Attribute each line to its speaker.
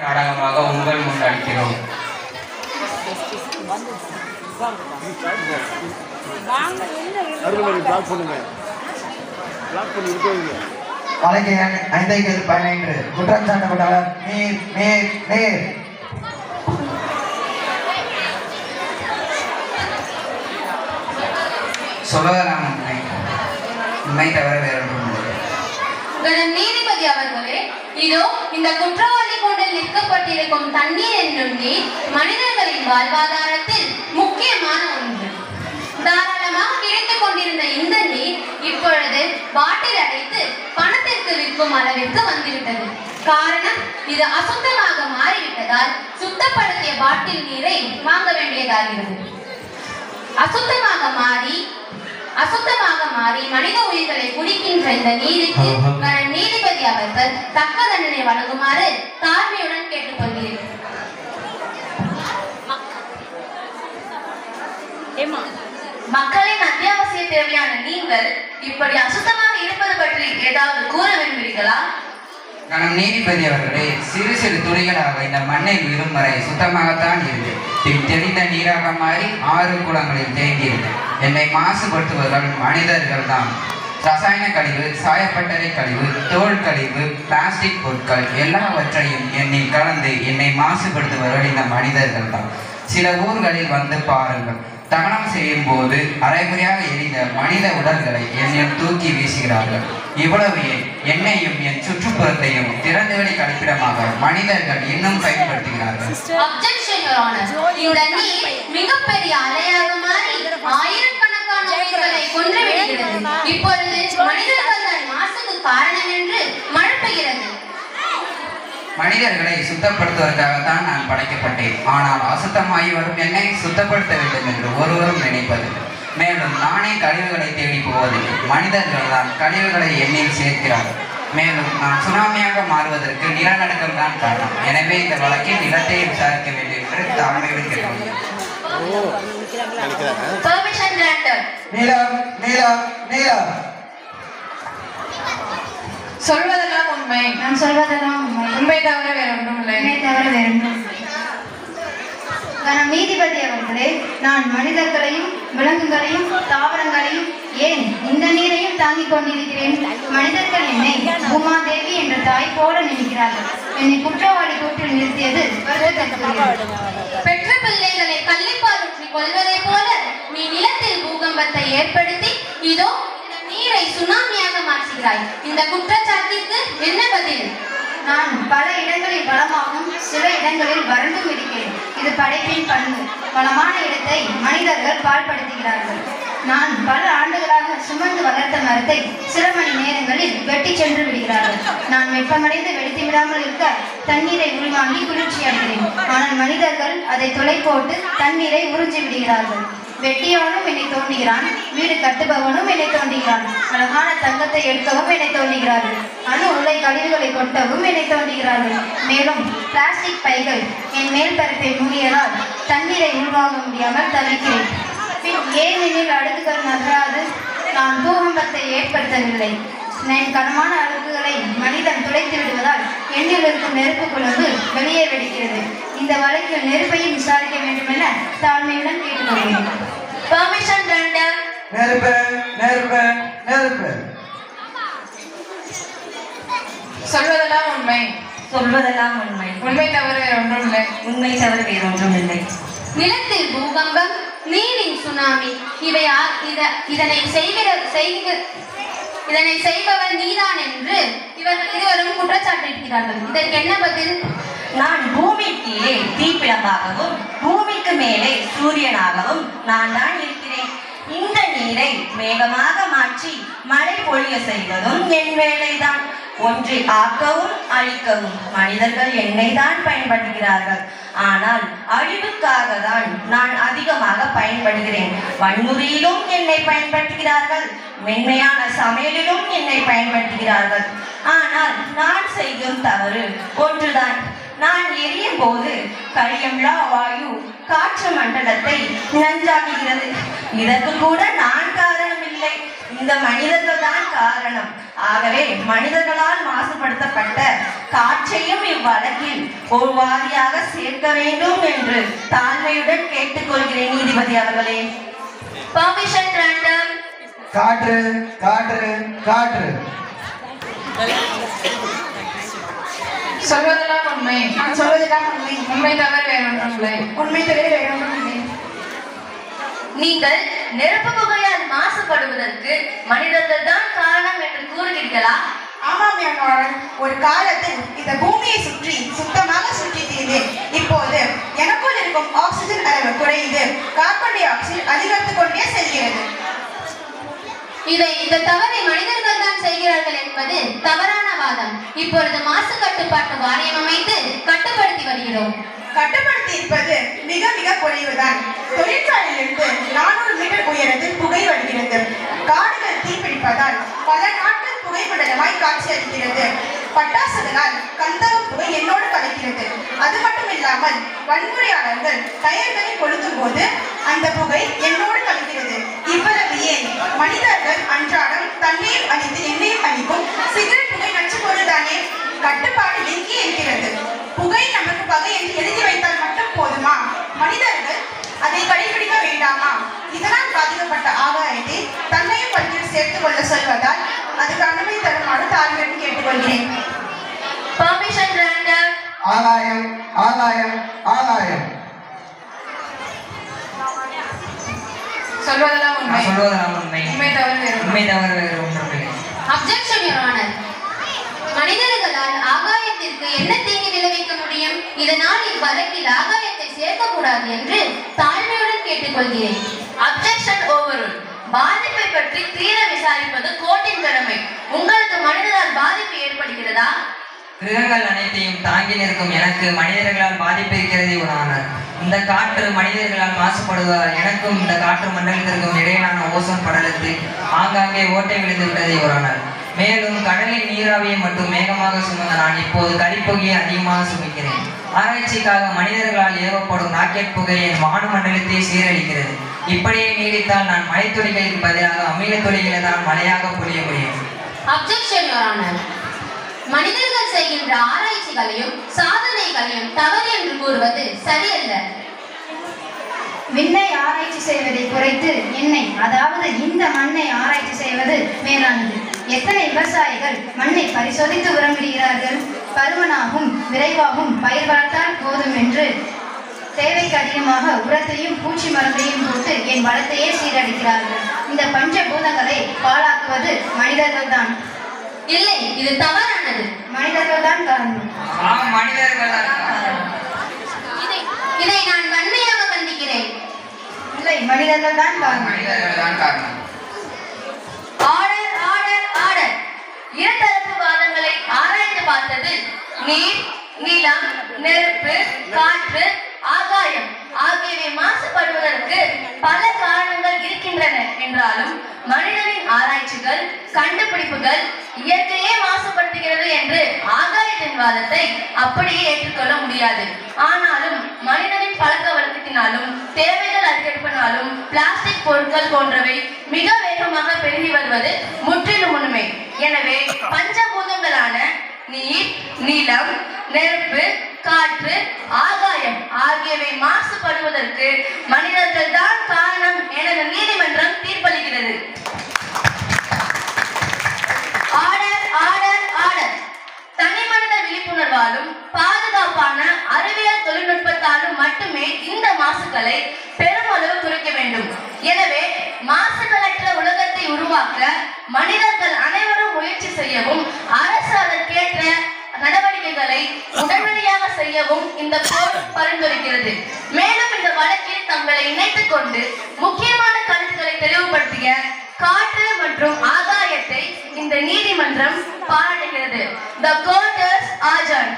Speaker 1: நாடகமாக உங்கள் முன் அளிக்கிறோம்.
Speaker 2: வழக்கு எண் 5/15 குற்றம் சாட்டப்பட்டவர் நீர் நீர் நீர்.
Speaker 1: சொல்வதெல்லாம் உண்மை தவிர வேறொன்றும் இல்லை.
Speaker 3: நீதிபதி அவர்களே, இதோ இந்த குற்றவாளி கூண்டில் நிற்கப்பட்டிருக்கும் தண்ணீர் என்னும் நீர் மனிதர்களின் வாழ்வாதாரத்தில் முக்கியமான ஒன்று. தாராளமாக கிடைத்துக் கொண்டிருந்த இந்த நீர் இப்பொழுது பாட்டில் அடைத்து பணத்திற்கு விற்கும் அளவிற்கு வந்துவிட்டது. காரணம், இது அசுத்தமாக மாறிவிட்டதால் சுத்தப்படுத்திய பாட்டில் நீரை வாங்க வேண்டியதாகிறது. அசுத்தமாக மாறி மனித உயிர்களை குடிக்கின்ற இந்த நீருக்கு நீதிபதி அவர்கள் தக்க தண்டனை வழங்குமாறு தாழ்மையுடன் கேட்டுக்கொள்கிறேன். மக்களின் அத்தியாவசிய தேவையான நீங்கள் இப்படி அசுத்தமாக இருப்பது பற்றி ஏதாவது கூற விரும்புகிறீர்களா?
Speaker 1: கணம் நீதிபதி அவர்களே, சிறு சிறு துளிகளாக இந்த மண்ணில் விழும் வரை சுத்தமாகத்தான் இருக்கு. பின் தெளிந்த நீராக மாறி 6 குளங்களில் தேங்கியிருக்கு. என்னை மாசுபடுத்துவர்கள் மனிதர்கள் தான். ரசாயன கழிவு, சாயப்பட்டறை கழிவு, தோல் கழிவு, பிளாஸ்டிக் பொருட்கள் எல்லாவற்றையும் என்னில் கலந்து என்னை மாசுபடுத்துவர்கள் இந்த மனிதர்கள் தான். சில ஊர்களில் வந்து பாருங்கள், தகனம் செய்யும் போது அரைகுறையாக எரிந்த மனித உடல்களை என்னில் தூக்கி வீசுகிறார்கள். இவ்வளவு என்னையும் என் சுற்றுப்புறத்தையும் திறந்தவெளி கழிப்பிடமாக மனிதர்கள் இன்னும் பயன்படுத்துகிறார்கள்.
Speaker 3: மிகப்பெரிய அலையாக மாறி ஆயிரக்கணக்கான உயிர்களை கொன்று விடுகிறது. இப்பொழுது மனிதர்கள் தான் மாசுக்கு காரணம் என்று மழுப்புகிறது.
Speaker 1: மனிதர்களை சுத்தப்படுத்துவதற்காகத்தான் நான் படைக்கப்பட்டேன். ஆனால் அசுத்தமாகி வரும் என்னை சுத்தப்படுத்த வேண்டும் என்று ஒருவரும் நினைப்பதில்லை. மேலும் நானே கழிவுகளை தேடி போவதில்லை. மனிதர்கள் தான் கழிவுகளை எண்ணில் சேர்க்கிறார்கள். மேலும் நான் சுனாமியாக மாறுவதற்கு நிலநடுக்கம் தான் காரணம். எனவே இந்த வழக்கில் நிலத்தை விசாரிக்க வேண்டும் என்று தாழ்மையுடன் கேட்கிறேன்.
Speaker 3: சொல்வதெல்லாம் உண்மை. நான் சொல்வதெல்லாம் உண்மை. உண்மை தவிர வேறொன்றும் இல்லை. உண்மை தவிர வேறொன்றும். நீதிபதி அவர்களே, நான் மனிதர்களையும் விலங்குகளையும் தாவரங்களையும் ஏன் இந்த நீரையும் தாங்கிக் கொண்டிருக்கிறேன். மனிதர்கள் என்னை பூமாதேவி என்ற தாய் போல நினைக்கிறார்கள். என்னை குற்றவாளி கூட்டில் நிறுத்தியது பெற்ற பிள்ளைகளை கள்ளிப்பால் ஊற்றி கொள்வதை போல நீ நிலத்தில் பூகம்பத்தை ஏற்படுத்தி இதோ நீரை சுனாமியாக மாற்றுகிறாய். இந்த குற்றச்சாட்டிற்கு என்ன பதில்? நான் பல இடங்களில் வளமாகவும் சில இடங்களில் வறண்டும் இருக்கிறேன். இது படைப்பின் பண்பு. வளமான இடத்தை மனிதர்கள் பாழ்படுத்துகிறார்கள். நான் பல ஆண்டுகளாக சுமந்து வளர்த்த மரத்தை சில மணி நேரங்களில் வெட்டி சென்று விடுகிறார்கள். நான் வெப்பமடைந்து வெடித்து விடாமல் இருக்க தண்ணீரை உள்வாங்கி குளிர்ச்சி அடைகிறேன். ஆனால் மனிதர்கள் அதை துளை போட்டு தண்ணீரை உறிஞ்சி விடுகிறார்கள். வெட்டியவனும் என்னை தோன்றுகிறான், வீடு கட்டுபவனும் என்னை தோன்றுகிறான், அழகான தங்கத்தை எடுக்கவும் என்னை தோன்றுகிறார்கள், அணு உலை கழிவுகளை கொட்டவும் என்னை தோன்றுகிறார்கள். மேலும் பிளாஸ்டிக் பைகள் என் மேல் பரப்பை மூடியதால் தண்ணீரை உள்வாங்க முடியாமல் தவிக்கிறேன். ஏன் எண்ணில் அடுக்குகள் நகராது? நான் பூகம்பத்தை ஏற்படுத்தவில்லை. என் கனமான அடுக்குகளை மனிதன் துளைத்து விடுவதால் எண்ணில் இருக்கும் நெருப்பு குழம்பு வெளியே வெடிக்கிறது. இந்த வழக்கில் நெருப்பையும் விசாரிக்க வேண்டும் என தாழ்மையுடன் கேட்டுக்கொள்கிறேன்.
Speaker 4: சொல்வதெல்லாம் உண்மை.
Speaker 3: சொல்வதெல்லாம் உண்மை.
Speaker 4: உண்மை தவிர வேறொன்றும் இல்லை.
Speaker 3: உண்மை தவிர வேறொன்றும் இல்லை. நிலத்தில் பூகம்பம், நீரின் சுனாமி இதனை செய்பவர் நீதான் என்று இவர்கள் இருவரும் குற்றச்சாட்டிருக்கிறார்கள். இதற்கு என்ன பதில்?
Speaker 5: நான் பூமிக்கு தீப்பிழமாகவும் பூமிக்கு மேலே சூரியனாகவும் நான் தான் இருக்கிறேன். இந்த நீரை மேகமாக மாற்றி மழை பொழிய செய்வதும் என் வேலைதான். ஒன்றை ஆக்கவும் அழிக்கவும் மனிதர்கள் என்னை தான் பயன்படுத்துகிறார்கள். ஆனால் அழிவுக்காக தான் நான் அதிகமாக பயன்படுகிறேன். வன்முறையிலும் என்னை பயன்படுத்துகிறார்கள், மென்மையான சமையலிலும் என்னை பயன்படுத்துகிறார்கள். ஆனால் நான் செய்யும் தவறு ஒன்றுதான். நான் எரியும் போது கழியும்லா வாயு காற்று மண்டலத்தை நஞ்சாக்குகிறது. இதற்கு கூட நான் காரணமில்லை. இல்லை, இந்த மனிதர்கள் தான் காரணம். ஆகவே மனிதர்களால் மாசுபடுத்தப்பட்ட காற்றையும் இவ்வழக்கில் ஒரு வாதியாக சேர்க்க வேண்டும் என்று தாழ்மையுடன் கேட்டுக்கொள்கிறேன் நீதிபதி அவர்களே.
Speaker 3: Permission granted.
Speaker 2: காற்று காற்று காற்று.
Speaker 4: சொல்வதெல்லாம் உண்மை.
Speaker 6: நான் சொல்வதெல்லாம் உண்மை.
Speaker 4: உண்மை தவிர வேறொன்றுமில்லை.
Speaker 6: உண்மை தவிர வேறொன்றும் இல்லை.
Speaker 3: நீங்கள் நெருப்பு புகையால் மாசுபடுவதற்கு மனிதர்கள் தான் காரணம் என்று கூறுகிறீர்களா?
Speaker 6: ஆமாம் யானோரன், ஒரு காலத்தில் இந்த பூமியை சுற்றி சுத்தமாக சுற்றி தீர்ந்தேன். இப்போது எனக்குள் இருக்கும் ஆக்சிஜன் அளவு குறைந்து கார்பன் டை ஆக்சைடு அதிகரித்துக் கொண்டே செல்கிறது.
Speaker 3: இந்த தவறை மனிதர்கள் தான் செய்கிறார்கள் என்பது தவறான வாதம். இப்பொழுது மாசு கட்டுப்பாட்டு வாரியம் அமைத்து கட்டுப்படுத்தி வருகிறோம்.
Speaker 6: கட்டுப்படுத்தி இருப்பது மிக மிக குறைவுதான். தொழிற்சாலையிலிருந்து 400 மீட்டர் உயரத்தில் புகை வருகிறது. காடுகள் தீப்பிடிப்பதால் பல நாட்கள் புகை மண்டலமாய் காட்சியளிக்கிறது. பட்டாசுகளால் கந்தகம் புகை என்னோடு கலக்கிறது. அது மட்டும் இல்லாமல் வன்முறையாளர்கள் டயர்களை கொளுத்தும் போது அந்த புகை என்னோடு கலக்கிறது. இவ்வளவு ஏன், மனிதர்கள் அன்றாடம் தண்ணியும் அழித்து எண்ணெயும் அழிக்கும் சிகரெட் புகை நச்சு பொருள்தானே. கட்டுப்பாடு எங்கே இருக்கிறது? புகை நமக்கு பகை என்று எழுதி வைத்தால் மட்டும் போதுமா? மனிதர்கள் அதை கடைபிடிக்க வேண்டாமா? இதனால் பாதிக்கப்பட்ட ஆகாயத்தை தன்னையும் பள்ளியில் சேர்த்துக் கொள்ள சொல்வதால் அதுக்கு அனுமதி தருமாறு தாழ்மையுடன் கேட்டுக்கொள்கிறேன்.
Speaker 3: Permission granted.
Speaker 2: ஆகாயம் ஆகாயம் ஆகாயம்.
Speaker 4: சொல்வதெல்லாம் உண்மை.
Speaker 1: சொல்வதெல்லாம் உண்மை.
Speaker 4: உண்மை தவிர
Speaker 1: வேறு ஒன்றுமில்லை.
Speaker 3: Objection your honour. மனிதர்களால் ஆகாயத்திற்கு என்ன தீங்கு விளைவிக்க முடியும்? இதனால் இவ்வழக்கில் ஆகாயத்தை சேர்க்கக்கூடாது என்று தாழ்மையுடன் கேட்டுக்கொள்கிறேன். அப்ஜெக்ஷன் ஓவர்ரூல். பாதிப்பை பற்றி தீர விசாரிப்பது கோர்ட்டின் கடமை. உங்களுக்கு மனிதரால் பாதிப்பு ஏற்படுகிறதா?
Speaker 1: கிரகங்கள் அனைத்தையும் தாங்கி நிற்கும் எனக்கு மனிதர்களால் பாதிப்பு இருக்கிறது ஒரு ஆனர். இந்த காற்று மனிதர்களால் மாசுபடுவதால் எனக்கும் இந்த காற்று மண்டலத்திற்கும் இடையிலான ஓசோன் படலத்தில் ஆங்காங்கே ஓட்டை விழுந்து விட்டதை ஒரு ஆனர். மேலும் கடலின் நீராவியை மட்டும் மேகமாக சுமந்த நான் இப்போது கரிப்புகையை அதிகமாக சுமிக்கிறேன். ஆராய்ச்சிக்காக மனிதர்களால் ஏவப்படும் ராக்கெட் புகை என் வானுமண்டலத்தை சீரழிக்கிறது. இப்படியே நீடித்தால் நான் மழைத்துளிகளுக்கு பதிலாக அமில துளிகளை தான் மழையாக பொழிய முடியும்.
Speaker 3: Objection your honour. மனிதர்கள் செய்கின்ற ஆராய்ச்சிகளையும் சாதனைகளையும் தவறு என்று கூறுவது சரியல்ல.
Speaker 7: விண்ணை ஆராய்ச்சி செய்வதை குறைத்து எண்ணெய், அதாவது இந்த மண்ணை ஆராய்ச்சி செய்வது மேலானது. எத்தனை விவசாயிகள் மண்ணை பரிசோதித்து உரமிடுகிறார்கள். பருமனாகும் விரைவாகும் பயிர் வளர்த்தால் போதும் என்று தேவைக்கு அதிகமாக உரத்தையும் பூச்சி மருந்தையும் போட்டு என் வளத்தையே சீரழிக்கிறார்கள். இந்த பஞ்ச பூதங்களை பாழாக்குவது மனிதர்கள் தான்.
Speaker 3: இல்லை, இது தவறானது.
Speaker 7: மனிதர்கள் தான் காரணம்.
Speaker 1: மனிதர்கள்
Speaker 3: இதை நான் வன்மையாக கண்டிக்கிறேன்.
Speaker 7: இல்லை, மனிதர்கள் தான் காரணம்.
Speaker 3: Order order order. இருதரப்பு வாதங்களை ஆராய்ந்து பார்த்தது நீர், நிலம், நெருப்பு, காற்று, ஆகாயம் ஆகியவை மாசுபடுவதற்கு பல காரணங்கள் இருக்கின்றன என்றாலும் மனிதனின் ஆராய்ச்சிகள், கண்டுபிடிப்புகள் இயற்கையே மாசுபடுத்துகிறது என்று ஆகாயத்தின் வாதத்தை அப்படியே ஏற்றுக்கொள்ள முடியாது. ஆனாலும் மனிதனின் பழக்க வழக்கத்தினாலும் தேவைகள் அதிகரிப்பினாலும் பிளாஸ்டிக் பொருட்கள் போன்றவை மிக வேகமாக பெருகி வருவது முற்றிலும் உண்மை. எனவே பஞ்சபூதங்களான நீர், நிலம், நெருப்பு, காற்று, ஆகாயம் ஆகியவை மாசுபடுவதற்கு மனிதர்கள் தான் காரணம் என நீதிமன்றம் தீர்ப்பளிக்கிறது. Order order order. தனிமனித விழிப்புணர்வாலும் பாதுகாப்பான அறிவியல் தொழில்நுட்பத்தாலும் மட்டுமே இந்த மாசுகளை பெருமளவு குறைக்க வேண்டும். எனவே மாசுகளற்ற உலகத்தை உருவாக்க மனிதர்கள் அனைவரும் முயற்சி செய்யவும் அரசு அதற்கேற்ற நடவடிக்கைகளை உடனடியாக செய்யவும் இந்த கோர்ட் பரிந்துரைக்கிறது. மேலும் இந்த வழக்கில் தங்களை இணைத்துக் கொண்டு முக்கியமான கருத்துக்களை தெளிவுபடுத்திய காற்று மற்றும் ஆகாயத்தை இந்த நீதிமன்றம் பாராட்டுகிறது. The court is adjourned.